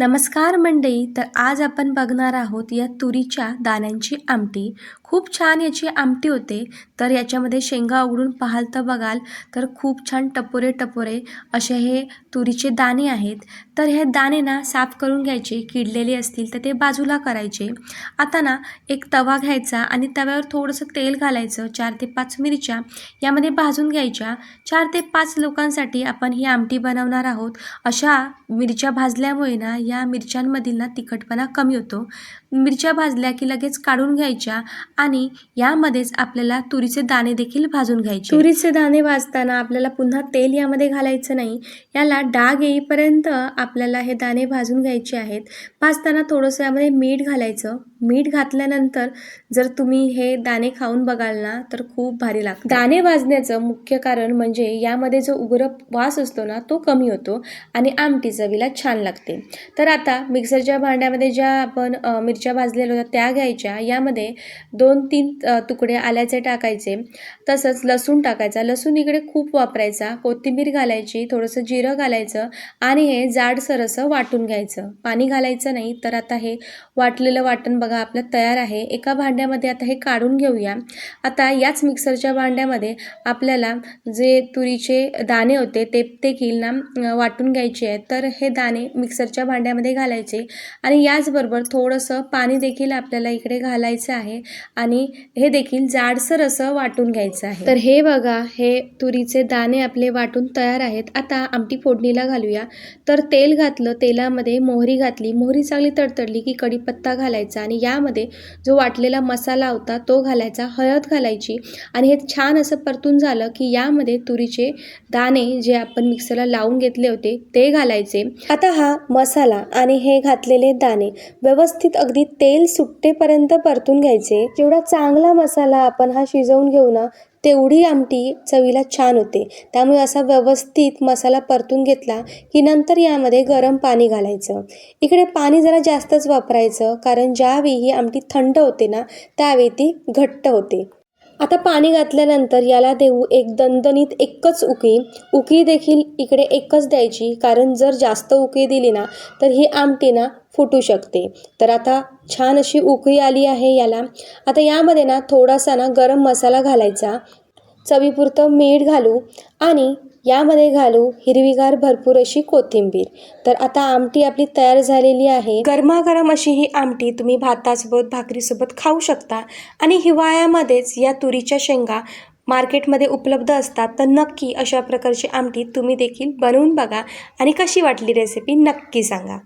नमस्कार मंडळी. तर आज आपण बघणार आहोत या तुरीच्या दाण्यांची आमटी. खूप छान याची आमटी होते. तर याच्यामध्ये शेंगा उघडून पाहाल तर बघाल तर खूप छान टपोरे टपोरे असे हे तुरीचे दाणे आहेत. तर हे दाणे ना साफ करून घ्यायचे, किडलेले असतील तर ते बाजूला करायचे. आता ना एक तवा घ्यायचा आणि तव्यावर थोडंसं तेल घालायचं. 4 ते 5 मिरच्या यामध्ये भाजून घ्यायच्या. 4 ते 5 लोकांसाठी आपण ही आमटी बनवणार आहोत. अशा मिरच्या भाजल्यामुळे ना या मिरच्यांमधील ना तिखटपणा कमी होतो. मिरच्या भाजल्या की लगेच काढून घ्यायच्या आणि यामध्येच आपल्याला तुरीचे दाणे देखील भाजून घ्यायचे. तुरीचे दाणे भाजताना आपल्याला पुन्हा तेल यामध्ये घालायचं नाही. याला डाग येईपर्यंत आपल्याला हे दाणे भाजून घ्यायचे आहेत. भाजताना थोडंसं यामध्ये मीठ घालायचं. मीठ घातल्यानंतर जर तुम्ही हे दाणे खाऊन बघाल ना तर खूप भारी लागतं. दाणे भाजण्याचं मुख्य कारण म्हणजे यामध्ये जो उग्र वास असतो ना तो कमी होतो आणि आमटी चवीला छान लागते. तर आता मिक्सरच्या भांड्यामध्ये ज्या आपण मिरच्या भाजलेल्या होत्या त्या घ्यायच्या. यामध्ये 2-3 तुकडे आल्याचे टाकायचे. तसंच लसूण टाकायचा. लसूण इकडे खूप वापरायचा. कोथिंबीर घालायची, थोडंसं जिरं घालायचं आणि हे जाडसर असं वाटून घ्यायचं. पाणी घालायचं नाही. तर आता हे वाटलेलं वाटण बघा आपलं तयार आहे. एका भांड्यामध्ये आता हे काढून घेऊया. आता याच मिक्सरच्या भांड्यामध्ये आपल्याला जे तुरीचे दाणे होते ते देखील ना वाटून घ्यायचे आहेत. तर हे दाणे मिक्सरच्या भांड्यामध्ये घालायचे आणि याचबरोबर थोडंसं पाणी देखील आपल्याला इकडे घालायचं आहे आणि हे देखील जाडसर असं वाटून घ्यायचं आहे. तर हे बघा हे तुरीचे दाणे आपले वाटून तयार आहेत. आता आमटी फोडणीला घालूया. तर तेल घातलं, तेलामध्ये मोहरी घातली. मोहरी चांगली तडतडली की कढीपत्ता घालायचा आणि यामध्ये जो वाटलेला मसाला होता तो घालायचा. हळद घालायची आणि हे छान असं परतून झालं की यामध्ये तुरीचे दाणे जे आपण मिक्सरला लावून घेतले होते ते घालायचे. आता हा मसाला आणि हे घातलेले दाणे व्यवस्थित अगदी तेल सुट्टेपर्यंत परतून घ्यायचे. जेवढा चांगला मसाला आपण हा शिजवून घेऊ ना तेवढी आमटी चवीला छान होते. त्यामुळे असा व्यवस्थित मसाला परतून घेतला की नंतर यामध्ये गरम पाणी घालायचं. इकडे पाणी जरा जास्तच वापरायचं कारण ज्यावेळी ही आमटी थंड होते ना त्यावेळी ती घट्ट होते. आता पाणी घातल्यानंतर याला देऊ एक दणदणीत एकच उकळी. उकळी देखील इकडे एकच द्यायची कारण जर जास्त उकळी दिली ना तर ही आमटी ना फुटू शकते. तर आता छान अशी उकळी आली आहे याला. आता यामध्ये ना थोडासा ना गरम मसाला घालायचा. चवीपुरतं मीठ घालू आणि यामध्ये घालू हिरवीगार भरपूर अशी कोथिंबीर. तर आता आमटी आपली तयार झालेली आहे. गरमागरम अशी ही आमटी तुम्ही भातासोबत भाकरीसोबत खाऊ शकता आणि हिवाळ्यामध्येच या तुरीच्या शेंगा मार्केटमध्ये उपलब्ध असतात. तर नक्की अशा प्रकारची आमटी तुम्ही देखील बनवून बघा आणि कशी वाटली रेसिपी नक्की सांगा.